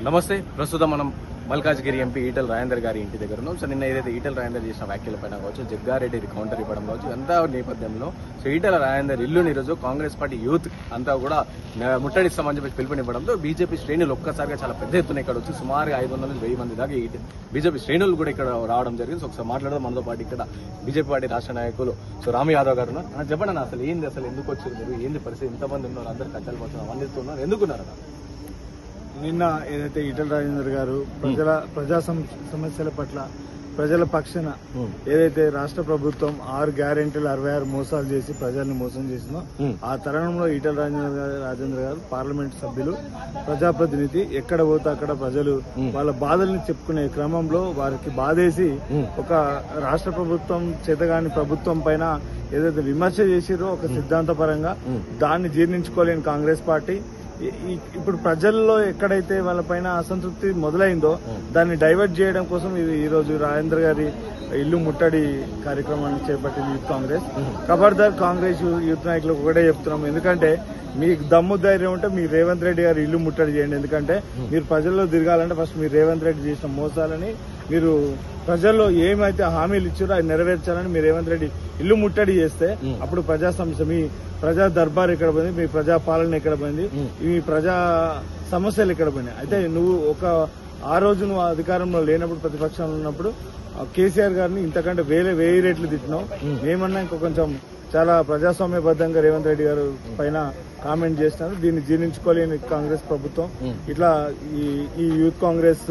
నమస్తే. ప్రస్తుతం మనం మల్కాజ్గిరి ఎంపీ ఈటెల రాజేందర్ గారి ఇంటి దగ్గర ఉన్నాం. సో నిన్న ఏదైతే ఈటెల రాజేందర్ చేసిన వ్యాఖ్యలపైన కావచ్చు, జగ్గారెడ్డి కౌంటర్ ఇవ్వడం కావచ్చు, ఇదంతా నేపథ్యంలో సో ఈటెల రాజేందర్ ఇల్లుని ఈరోజు కాంగ్రెస్ పార్టీ యూత్ అంతా కూడా ముట్టడిస్తామని చెప్పి పిలుపునివ్వడంతో బీజేపీ శ్రేణులు ఒక్కసారిగా చాలా పెద్ద ఎత్తున ఇక్కడ వచ్చి సుమారుగా 500 నుంచి 1000 మంది దాకా బీజేపీ శ్రేణులు కూడా ఇక్కడ రావడం జరిగింది. సో ఒకసారి మాట్లాడడం మనతో పాటు ఇక్కడ బీజేపీ పార్టీ రాష్ట్ర నాయకులు సో రామ్ యాదవ్ గారు ఉన్నారు. చెప్పండి అసలు ఏంది, అసలు ఎందుకు వచ్చారు మీరు, ఏంది పరిస్థితి, ఎంతమంది ఉన్నారు, అందరు కట్టలు పడుతున్నారు, అందిస్తున్నారు, ఎందుకున్నారు? నిన్న ఏదైతే ఈటెల రాజేందర్ గారు ప్రజా సమస్యల పట్ల ప్రజల పక్షాన ఏదైతే రాష్ట్ర ప్రభుత్వం 6 గ్యారెంటీలు 66 మోసాలు చేసి ప్రజల్ని మోసం చేసిందో ఆ తరుణంలో ఈటెల రాజేందర్ గారు పార్లమెంట్ సభ్యులు, ప్రజాప్రతినిధి, ఎక్కడ పోతే అక్కడ ప్రజలు వాళ్ళ బాధల్ని చెప్పుకునే క్రమంలో వారికి బాధేసి ఒక రాష్ట్ర ప్రభుత్వం చేతగాని ప్రభుత్వం పైన ఏదైతే విమర్శ చేసిరో ఒక సిద్ధాంతపరంగా దాన్ని జీర్ణించుకోలేని కాంగ్రెస్ పార్టీ ఇప్పుడు ప్రజల్లో ఎక్కడైతే వాళ్ళపైన అసంతృప్తి మొదలైందో దాన్ని డైవర్ట్ చేయడం కోసం ఈ రోజు రాజేంద్ర గారి ఇల్లు ముట్టడి కార్యక్రమాన్ని చేపట్టింది యూత్ కాంగ్రెస్. ఖబర్దార్ కాంగ్రెస్ యూత్ నాయకులకు ఒకటే చెప్తున్నాం, ఎందుకంటే మీకు దమ్ము ధైర్యం ఉంటే మీరు రేవంత్ రెడ్డి గారి ఇల్లు ముట్టడి చేయండి. ఎందుకంటే మీరు ప్రజల్లో తిరగాలంటే ఫస్ట్ మీరు రేవంత్ రెడ్డి చేసిన మోసాలని, మీరు ప్రజల్లో ఏమైతే హామీలు ఇచ్చారో అది నెరవేర్చాలని మీరు రేవంత్ రెడ్డి ఇల్లు ముట్టడి చేస్తే అప్పుడు ప్రజా సమస్య, మీ ప్రజా దర్బార్ ఎక్కడ పోయింది, మీ ప్రజా పాలన ఎక్కడ పోయింది, మీ ప్రజా సమస్యలు ఎక్కడ పోయినాయి. అయితే నువ్వు ఆ రోజు నువ్వు అధికారంలో లేనప్పుడు, ప్రతిపక్షంలో ఉన్నప్పుడు కేసీఆర్ గారిని ఇంతకంటే 1000 రెట్లు తిట్టినావు. మేమన్నా ఇంకా కొంచెం చాలా ప్రజాస్వామ్యబద్దంగా రేవంత్ రెడ్డి గారు పైన కామెంట్ చేస్తున్నారు. దీన్ని జీర్ణించుకోలేని కాంగ్రెస్ ప్రభుత్వం ఇట్లా ఈ యూత్ కాంగ్రెస్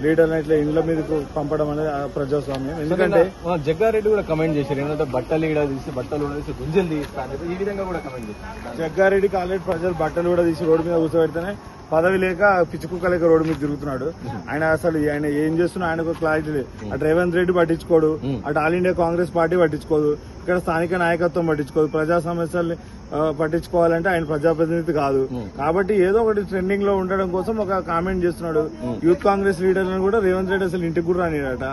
లీడర్ ఇట్లా ఇండ్ల మీదకు పంపడం అనేది ప్రజాస్వామ్యం. ఎందుకంటే జగ్గారెడ్డి కూడా కమెంట్ చేశారు, ఏంటంటే బట్టలు కూడా తీసి బట్టలు తీసి గుంజలు తీస్తారు, ఈ విధంగా కూడా కమెంట్ చేశారు. జగ్గారెడ్డికి ఆల్రెడీ ప్రజలు బట్టలు కూడా తీసి రోడ్డు మీద కూర్చోబెడితేనే పదవి లేక పిచ్చుకుక్క లేక రోడ్డు మీద తిరుగుతున్నాడు. ఆయన ఏం చేస్తున్నా ఆయనకు క్లారిటీ లేదు. అటు రేవంత్ రెడ్డి పట్టించుకోడు, అటు ఆల్ ఇండియా కాంగ్రెస్ పార్టీ పట్టించుకోదు, ఇక్కడ స్థానిక నాయకత్వం పట్టించుకోదు. ప్రజా సమస్యల్ని పట్టించుకోవాలంటే ఆయన ప్రజాప్రతినిధి కాదు. కాబట్టి ఏదో ఒకటి ట్రెండింగ్ లో ఉండడం కోసం ఒక కామెంట్ చేస్తున్నాడు. యూత్ కాంగ్రెస్ లీడర్లను కూడా రేవంత్ రెడ్డి అసలు ఇంటికి కూడా రానిడట.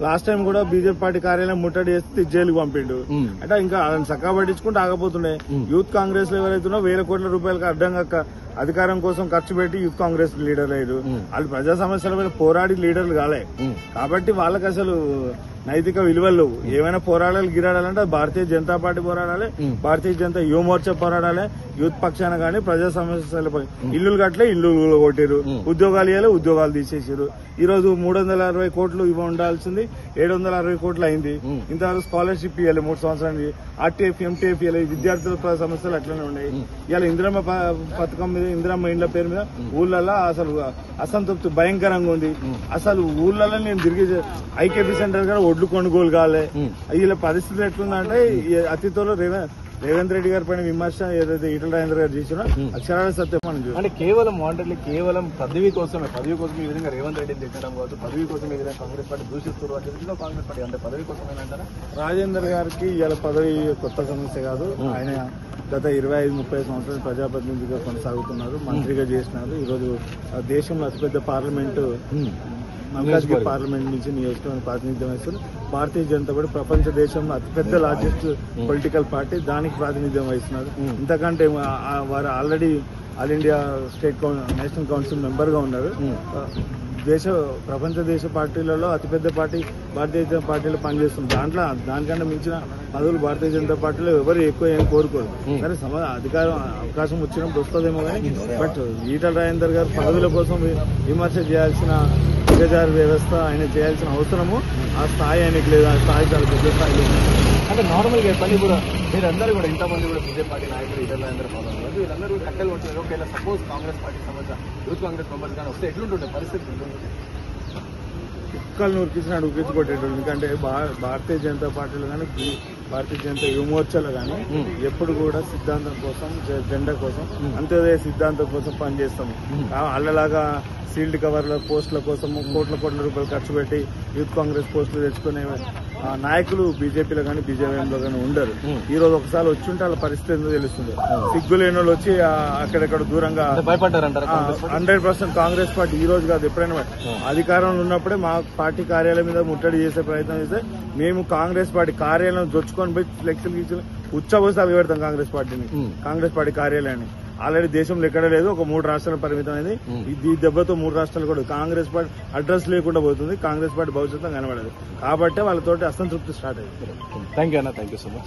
లాస్ట్ టైం కూడా బీజేపీ పార్టీ కార్యాలయం ముట్టడి చేస్తే జైలుకు పంపిండు. అంటే ఇంకా ఆయన చక్కగా పట్టించుకుంటూ ఆగపోతుండే. యూత్ కాంగ్రెస్ లో ఎవరైతున్నా 1000 కోట్ల రూపాయలకు అడ్డంగా అధికారం కోసం ఖర్చు పెట్టి యూత్ కాంగ్రెస్ లీడర్ అయ్యారు. వాళ్ళు ప్రజా సమస్యల మీద పోరాడి లీడర్లు కాలే. కాబట్టి వాళ్ళకి అసలు నైతిక విలువలు ఏమైనా పోరాడాలి, గిరాడాలంటే భారతీయ జనతా పార్టీ పోరాడాలి, భారతీయ జనతా యువ మోర్చా పోరాడాలి. యూత్ పక్షాన గానీ ప్రజా సమస్యలపై ఇల్లు కట్టలే, ఇల్లు కొట్టారు, ఉద్యోగాలు ఇవ్వాలి, ఉద్యోగాలు తీసేసారు. ఈ రోజు 360 కోట్లు ఉండాల్సింది 760 కోట్లు అయింది. ఇంతవరకు స్కాలర్షిప్ ఇవ్వాలి 3 సంవత్సరానికి, ఆర్టీఎఫ్ ఎంటీఎఫ్ ఇవ్వాలి. విద్యార్థుల సమస్యలు అట్లనే ఉన్నాయి. ఇవాళ ఇందిరమ్మ పథకం మీద, ఇందిరమ్మ ఇండ్ల పేరు మీద ఊళ్ళల్లో అసలు అసంతృప్తి భయంకరంగా ఉంది. అసలు ఊళ్ళల్లో నేను తిరిగి ఐకేపీ సెంటర్ కూడా ఒడ్లు కొనుగోలు కాలే. వీళ్ళ పరిస్థితి ఎట్లుందంటే అతి త్వరలో రేవంత్ రెడ్డి గారి పైన విమర్శ ఏదైతే ఈటెల రాజేందర్ గారు చేసినా అక్షరాల సత్యం మనం చూస్తాం. అంటే కేవలం వాంటెడ్లీ కేవలం పదవి కోసం ఈ విధంగా రేవంత్ రెడ్డిని తిట్టడం కావచ్చు, పదవి కోసం ఈ విధంగా కాంగ్రెస్ పార్టీ దూషిస్తారు అంటే కాంగ్రెస్ పార్టీ అంటే పదవి కోసమేనంటారా? రాజేందర్ గారికి ఇవాళ పదవి కొత్త సమస్య కాదు. ఆయన గత 25-30 సంవత్సరాలు ప్రజాప్రతినిధిగా కొనసాగుతున్నారు, మంత్రిగా చేసినారు. ఈరోజు దేశంలో అతిపెద్ద పార్లమెంటు మల్కాజ్గిరి పార్లమెంట్ నుంచి నియోజకవర్గం ప్రాతినిధ్యం వహిస్తున్నారు. భారతీయ జనతా పార్టీ ప్రపంచ దేశంలో అతిపెద్ద లార్జెస్ట్ పొలిటికల్ పార్టీ, దానికి ప్రాతినిధ్యం వహిస్తున్నారు. ఇంతకంటే వారు already all India national council member గా ఉన్నారు. ప్రపంచ దేశ పార్టీలలో అతిపెద్ద పార్టీ భారతీయ జనతా పార్టీలో పనిచేస్తుంది. దానికంటే మించిన పదవులు భారతీయ జనతా పార్టీలో ఎవరు ఎక్కువ ఏం కోరుకోరు. సరే అధికారం అవకాశం వచ్చినప్పుడు వస్తుందేమో కానీ, బట్ ఈటెల రాజేందర్ గారు పదవుల కోసం విమర్శ చేయాల్సిన దిగజారు వ్యవస్థ ఆయన చేయాల్సిన అవసరము ఆ స్థాయి ఆయనకి లేదు. ఆ స్థాయి చాలా పెద్ద స్థాయి లేదు. అంటే నార్మల్ గా పని కూడా మీరందరూ కూడా ఇంతమంది కూడా బీజేపీ పార్టీ నాయకులు ఈటెల రాజేందర్ పాల్గొన్నారు. వీళ్ళందరూ కూడా కట్టెలు కొట్టినారు. ఒకవేళ సపోజ్ కాంగ్రెస్ పార్టీ సమస్య యూత్ కాంగ్రెస్ మెంబర్స్ కానీ వస్తే ఎట్లుంటుండే పరిస్థితి? కుక్కలు ఉరికించినాడు, ఉరికించుకొట్టేటోడు. ఎందుకంటే భారతీయ జనతా పార్టీలో కానీ, భారతీయ జనతా యువ మోర్చాలో కానీ ఎప్పుడు కూడా సిద్ధాంతం కోసం, జెండా కోసం, అంత్యోదయ సిద్ధాంతం కోసం పనిచేస్తాము. అల్లలాగా సీల్డ్ కవర్ల పోస్టుల కోసం కోట్ల రూపాయలు ఖర్చు పెట్టి యూత్ కాంగ్రెస్ పోస్టులు తెచ్చుకునే నాయకులు బీజేపీలో కానీ బీజేపీలో కానీ ఉండరు. ఈ రోజు ఒకసారి వచ్చి ఉంటే వాళ్ళ పరిస్థితి ఏందో తెలుస్తుంది. సిగ్గులేని వాళ్ళు వచ్చి అక్కడెక్కడ దూరంగా భయపడ్డారంటారు. 100% కాంగ్రెస్ పార్టీ ఈ రోజు కాదు, ఎప్పుడైనా అధికారంలో ఉన్నప్పుడే మా పార్టీ కార్యాలయం మీద ముట్టడి చేసే ప్రయత్నం చేస్తే మేము కాంగ్రెస్ పార్టీ కార్యాలయం దొచ్చుకొని పోయి ఫ్లెక్సీలు గీచుకొని ఉచ్చబోసి అవి పెడతాం కాంగ్రెస్ పార్టీని, కాంగ్రెస్ పార్టీ కార్యాలయాన్ని. ఆల్రెడీ దేశంలో ఎక్కడ లేదు, ఒక 3 రాష్ట్రాల పరిమితమైంది. ఈ దెబ్బతో 3 రాష్ట్రాలు కూడా కాంగ్రెస్ పార్టీ అడ్రస్ లేకుండా పోతుంది. కాంగ్రెస్ పార్టీ భవిష్యత్తు కనబడదు. కాబట్టే వాళ్ళతోటి అసంతృప్తి స్టార్ట్ అయింది. థ్యాంక్ యూ అన్న, థ్యాంక్ యూ సో మచ్.